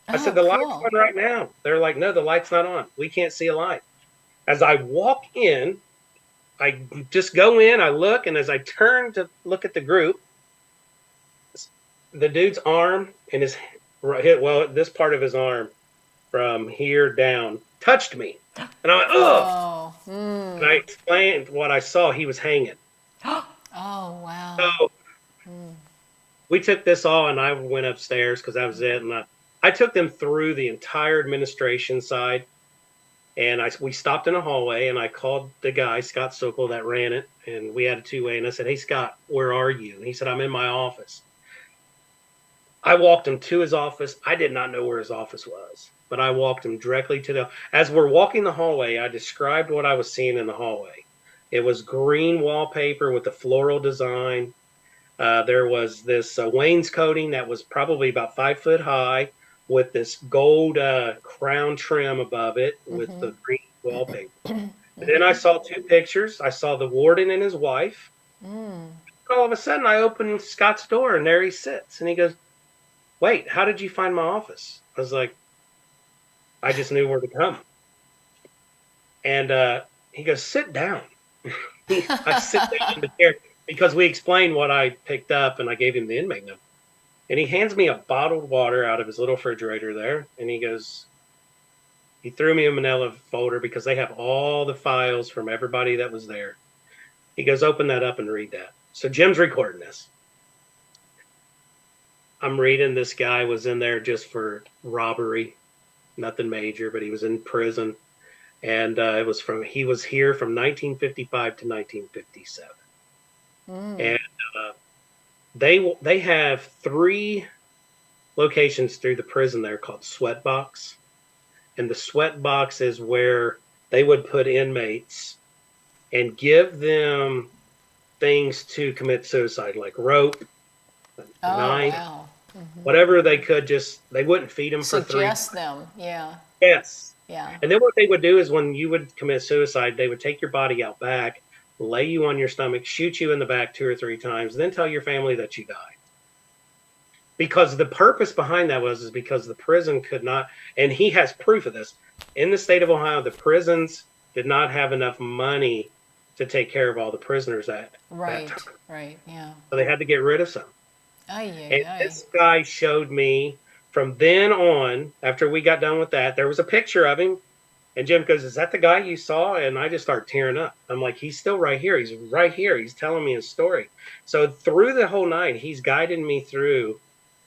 I said, the light's on right now. They're like, no, the light's not on. We can't see a light. As I walk in, I just go in, I look, and as I turn to look at the group, the dude's arm and this part of his arm from here down touched me. And I went, oh. And I explained what I saw. He was hanging. Oh, wow. So we took this all, and I went upstairs because that was it. And I took them through the entire administration side. And we stopped in a hallway, and I called the guy, Scott Sokol, that ran it. And we had a 2-way. And I said, hey, Scott, where are you? And he said, I'm in my office. I walked him to his office. I did not know where his office was, but I walked him directly to as we're walking the hallway, I described what I was seeing in the hallway. It was green wallpaper with a floral design. There was this wainscoting that was probably about 5 foot high with this gold crown trim above it with the green wallpaper. And then I saw 2 pictures. I saw the warden and his wife. All of a sudden, I opened Scott's door, and there he sits. And he goes, wait, how did you find my office? I was like, I just knew where to come. And he goes, sit down. I sit down in the chair. because we explained what I picked up, and I gave him the inmate number. And he hands me a bottled water out of his little refrigerator there, and he goes, he threw me a manila folder because they have all the files from everybody that was there. He goes, open that up and read that. So Jim's recording this. I'm reading, this guy was in there just for robbery, nothing major, but he was in prison. And he was here from 1955 to 1957. And they have 3 locations through the prison there called sweat box. And the sweat box is where they would put inmates and give them things to commit suicide, like rope, knife, whatever they could. Just, they wouldn't feed them for 3 Suggest them, yeah. Yes. Yeah. And then what they would do is when you would commit suicide, they would take your body out back, lay you on your stomach, shoot you in the back 2 or 3 times, then tell your family that you died. Because the purpose behind that is because the prison could not, and he has proof of this, in the state of Ohio, the prisons did not have enough money to take care of all the prisoners at that time. Right, yeah. So they had to get rid of some. And this guy showed me from then on, after we got done with that, there was a picture of him. And Jim goes, is that the guy you saw? And I just start tearing up. I'm like, he's still right here. He's right here. He's telling me his story. So through the whole night, he's guided me through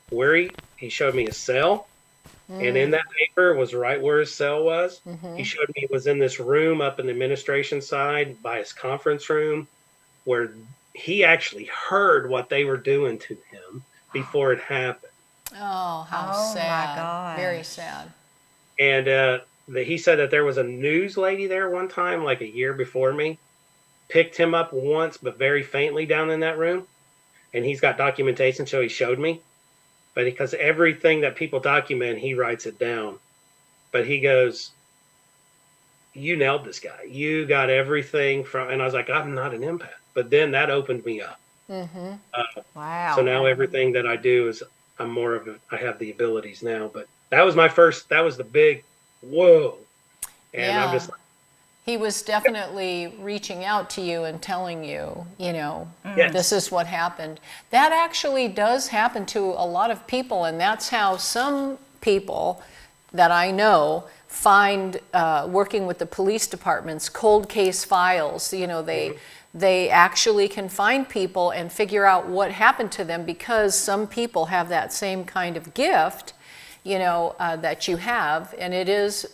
where he showed me his cell. And in that paper was right where his cell was. He showed me it was in this room up in the administration side by his conference room, where he actually heard what they were doing to him before it happened. Oh, how sad. My God. Very sad. And he said that there was a news lady there one time, like a year before me, picked him up once, but very faintly down in that room. And he's got documentation, so he showed me. But because everything that people document, he writes it down. But he goes, you nailed this guy. You got everything from, and I was like, I'm not an empath. But then that opened me up. Wow. So now everything that I do is, I have the abilities now. But that was that was the big, whoa. And I'm just like, he was definitely reaching out to you and telling you, this is what happened. That actually does happen to a lot of people, and that's how some people that I know find working with the police departments, cold case files. They actually can find people and figure out what happened to them, because some people have that same kind of gift, that you have, and it is.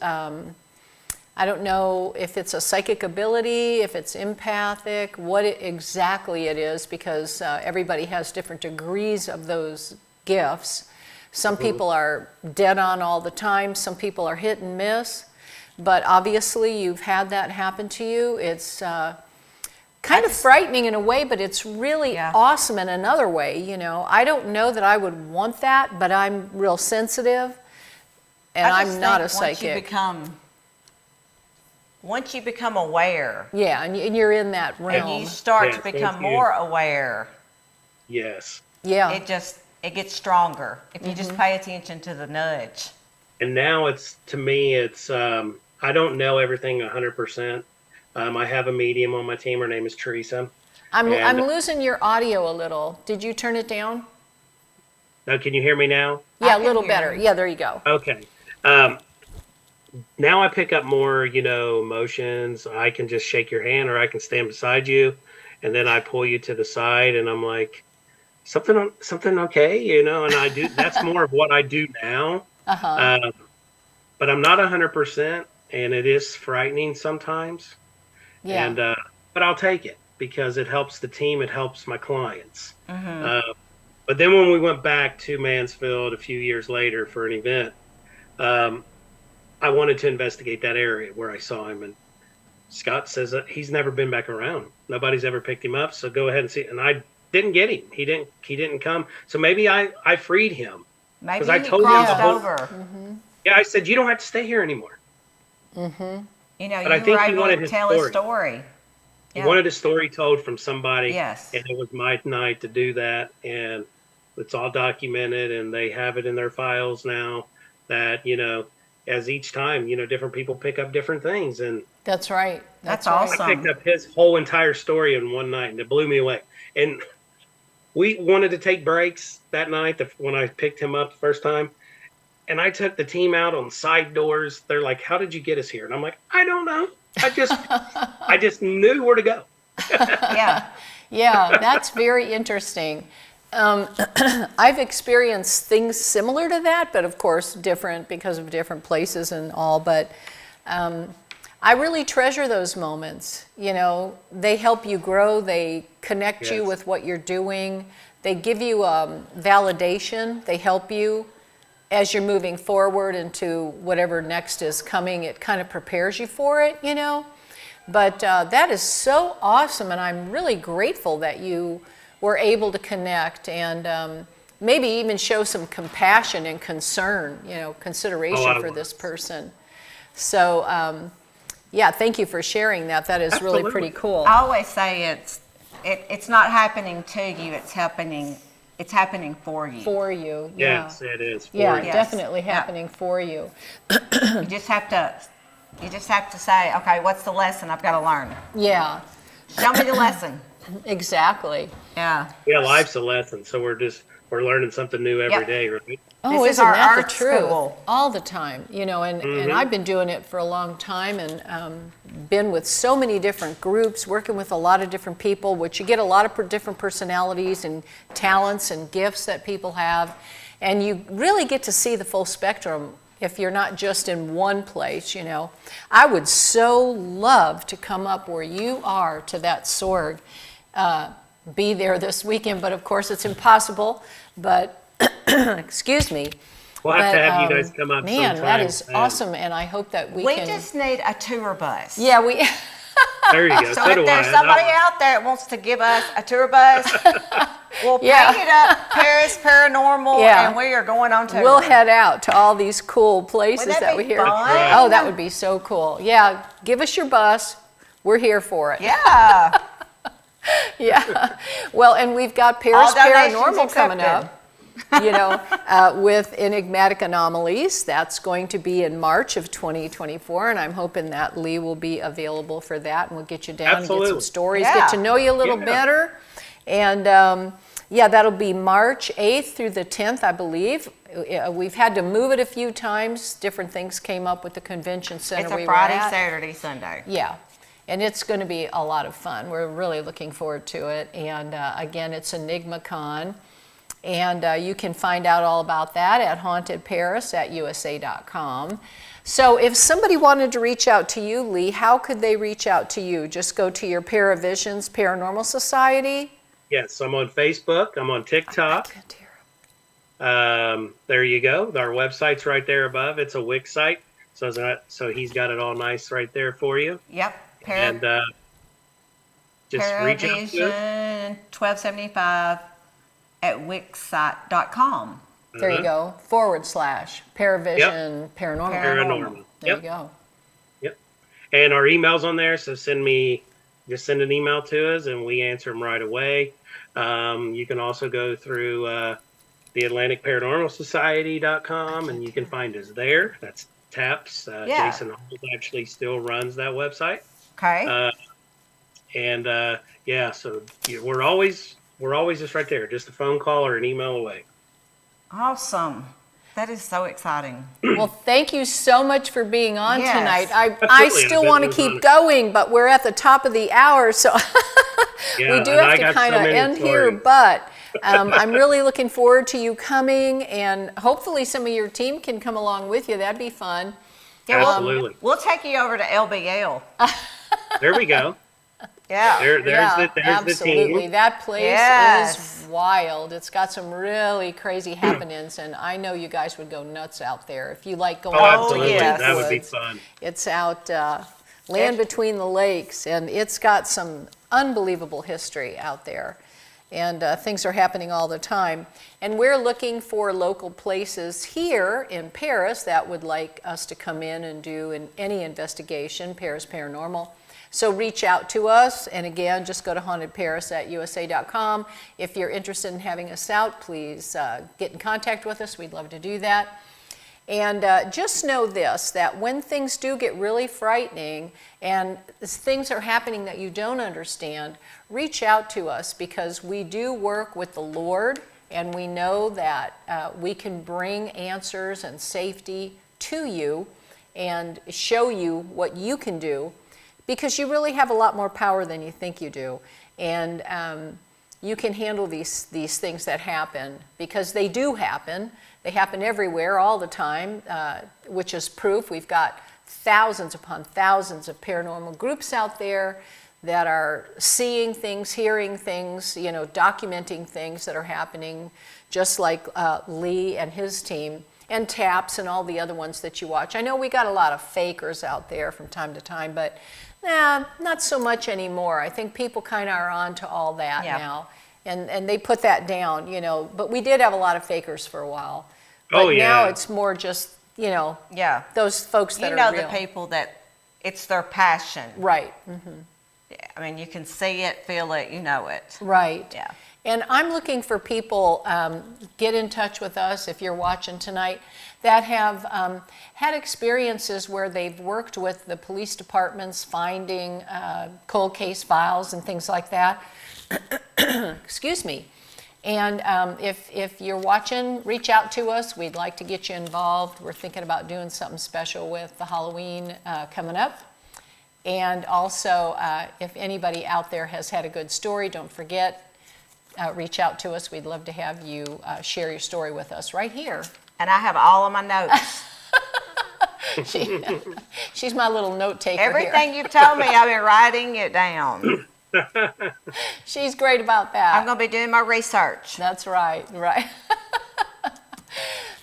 I don't know if it's a psychic ability, if it's empathic, what exactly it is, because everybody has different degrees of those gifts. Some people are dead on all the time. Some people are hit and miss. But obviously you've had that happen to you. It's kind of frightening in a way, but it's really awesome in another way. I don't know that I would want that, but I'm real sensitive, and I'm not a psychic. Once you become aware. Yeah, and you're in that realm. And you start to become more aware. Yes. Yeah. It gets stronger if you just pay attention to the nudge. And now to me, I don't know everything 100%. I have a medium on my team. Her name is Teresa. I'm losing your audio a little. Did you turn it down? No, can you hear me now? Yeah, a little better. Yeah, there you go. Okay. Now I pick up more, emotions. I can just shake your hand, or I can stand beside you, and then I pull you to the side, and I'm like, something okay, and I do. That's more of what I do now. But I'm not 100%, and it is frightening sometimes. Yeah. And but I'll take it because it helps the team. It helps my clients. But then when we went back to Mansfield a few years later for an event, I wanted to investigate that area where I saw him, and Scott says that he's never been back around. Nobody's ever picked him up, so go ahead and see. And I didn't get him. He didn't come. So maybe I freed him. Maybe I he told crossed him over. Yeah, I said, you don't have to stay here anymore. You But I think were he able wanted to his tell story. his story. He wanted a story told from somebody. Yes. And it was my night to do that, and it's all documented, and they have it in their files now that, as each time, different people pick up different things. And That's right. That's right. awesome. I picked up his whole entire story in one night, and it blew me away. And we wanted to take breaks that night when I picked him up the first time. And I took the team out on side doors. They're like, "How did you get us here?" And I'm like, "I don't know. I just knew where to go." Yeah. Yeah, that's very interesting. I've experienced things similar to that, but of course different because of different places and all. But I really treasure those moments. They help you grow. They connect you Yes. with what you're doing. They give you validation. They help you as you're moving forward into whatever next is coming. It kind of prepares you for it, But that is so awesome, and I'm really grateful that you were able to connect and maybe even show some compassion and concern, consideration for this person. So, yeah, thank you for sharing that. That is really pretty cool. I always say it's not happening to you, it's happening for you. For you, yeah. Yes, it is. Yeah, you. Yes. definitely Yeah. happening for you. You just have to say, okay, what's the lesson I've got to learn? Yeah, Show me the lesson. exactly. Yeah. Yeah, life's a lesson, so we're learning something new every Yep. day, right? Oh, This is isn't our that the art truth? school. All the time, and I've been doing it for a long time and been with so many different groups, working with a lot of different people, which you get a lot of different personalities and talents and gifts that people have, and you really get to see the full spectrum if you're not just in one place, I would so love to come up where you are to that SORG, be there this weekend, but of course it's impossible, but excuse me. We'll have to have you guys come up Man, sometime. that is awesome, and I hope that we We can. just need a tour bus. Yeah, we. There you go. So if there's somebody out there that wants to give us a tour bus, we'll Yeah. paint it up Paris Paranormal, Yeah. and we are going on tour. We'll head out to all these cool places Wouldn't that we be hear. fun? right. Oh, that would be so cool. Yeah, give us your bus. We're here for it. Yeah. Yeah. Well, and we've got All Paris donations Paranormal coming accepted. up. With Enigmatic Anomalies. That's going to be in March of 2024, and I'm hoping that Lee will be available for that, and we'll get you down and get some Absolutely. stories, Yeah. get to know you a little Yeah. better. And yeah, that'll be March 8th through the 10th, I believe. We've had to move it a few times. Different things came up with the convention center It's a we Friday, were at. Saturday, Sunday. Yeah, and it's going to be a lot of fun. We're really looking forward to it. And again, it's EnigmaCon. And you can find out all about that at hauntedparis@usa.com. So if somebody wanted to reach out to you, Lee, how could they reach out to you? Just go to your Paravizionz Paranormal Society? Yes, I'm on Facebook. I'm on TikTok. There you go. Our website's right there above. It's a Wix site. So he's got it all nice right there for you. Yep. And just reach out to us. Paravizionz 1275 at wixsite.com. There you go, / Paravision Paranormal. Paranormal. There Yep. you go. Yep. And our email's on there, so just send an email to us, and we answer them right away. You can also go through the AtlanticParanormalSociety.com, and you can find us there. That's TAPS. Yeah. Jason Holmes actually still runs that website. Okay. Yeah, so we're always just right there, just a phone call or an email away. Awesome. That is so exciting. Well, thank you so much for being on Yes. tonight. I Absolutely. still I've want to been keep on it. going, but we're at the top of the hour, so Yeah, we do and I have to got so kind of many end here. stories. But I'm really looking forward to you coming, and hopefully some of your team can come along with you. That'd be fun. Yeah, well, Absolutely. we'll take you over to LBL. There we go. Yeah. There's Yeah, the absolutely. team. That place Yes. is wild. It's got some really crazy happenings, and I know you guys would go nuts out there if you like going Oh, out to absolutely. the yes. That would be woods. fun. It's out land between the lakes, and it's got some unbelievable history out there. And things are happening all the time. And we're looking for local places here in Paris that would like us to come in and do any investigation, Paris Paranormal. So reach out to us, and again, just go to hauntedparis@usa.com. If you're interested in having us out, please get in contact with us. We'd love to do that. And just know this, that when things do get really frightening and things are happening that you don't understand, reach out to us, because we do work with the Lord, and we know that we can bring answers and safety to you and show you what you can do, because you really have a lot more power than you think you do. And you can handle these things that happen, because they do happen. They happen everywhere all the time, which is proof. We've got thousands upon thousands of paranormal groups out there that are seeing things, hearing things, you know, documenting things that are happening, just like Lee and his team, and TAPS and all the other ones that you watch. I know we got a lot of fakers out there from time to time, but not so much anymore. I think people kind of are on to all that now, and they put that down, you know. But we did have a lot of fakers for a while. But now it's more just, you know, those folks that are real. You know, the people that it's their passion. Right. Mm-hmm. Yeah, I mean, you can see it, feel it, you know it. Right. Yeah. And I'm looking for people, get in touch with us if you're watching tonight, that have had experiences where they've worked with the police departments finding cold case files and things like that. Excuse me. And if you're watching, reach out to us. We'd like to get you involved. We're thinking about doing something special with the Halloween coming up. And also, if anybody out there has had a good story, don't forget, reach out to us. We'd love to have you share your story with us right here. And I have all of my notes. She's my little note taker. Everything you've told me, I've been writing it down. She's great about that. I'm going to be doing my research. That's right, right.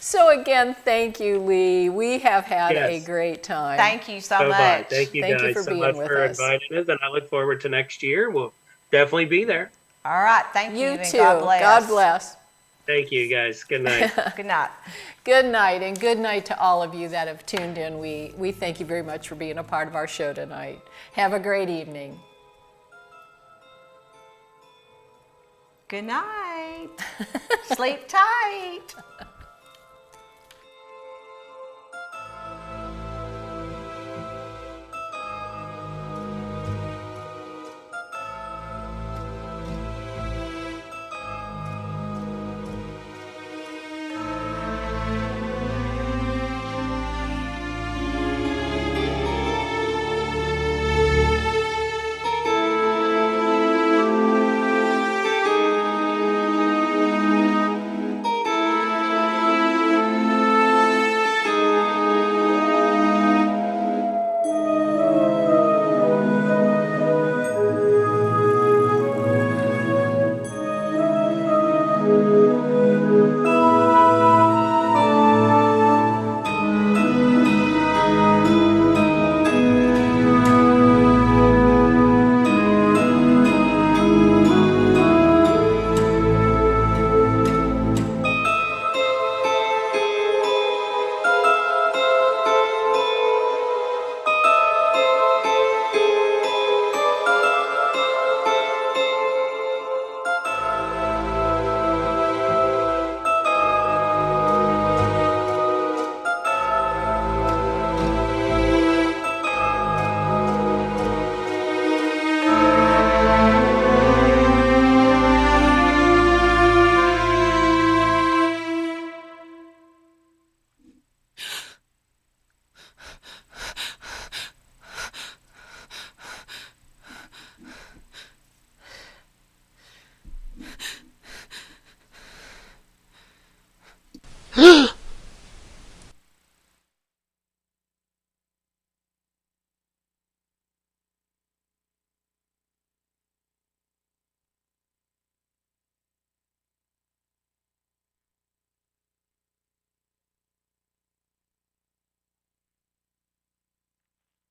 So again, thank you, Lee. We have had a great time. Thank you so much. Thank you guys for so being much with for us. inviting us, and I look forward to next year. We'll definitely be there. All right, thank you. You and too. God bless. God bless. Thank you, guys. Good night. Good night. Good night, and good night to all of you that have tuned in. We thank you very much for being a part of our show tonight. Have a great evening. Good night. Sleep tight.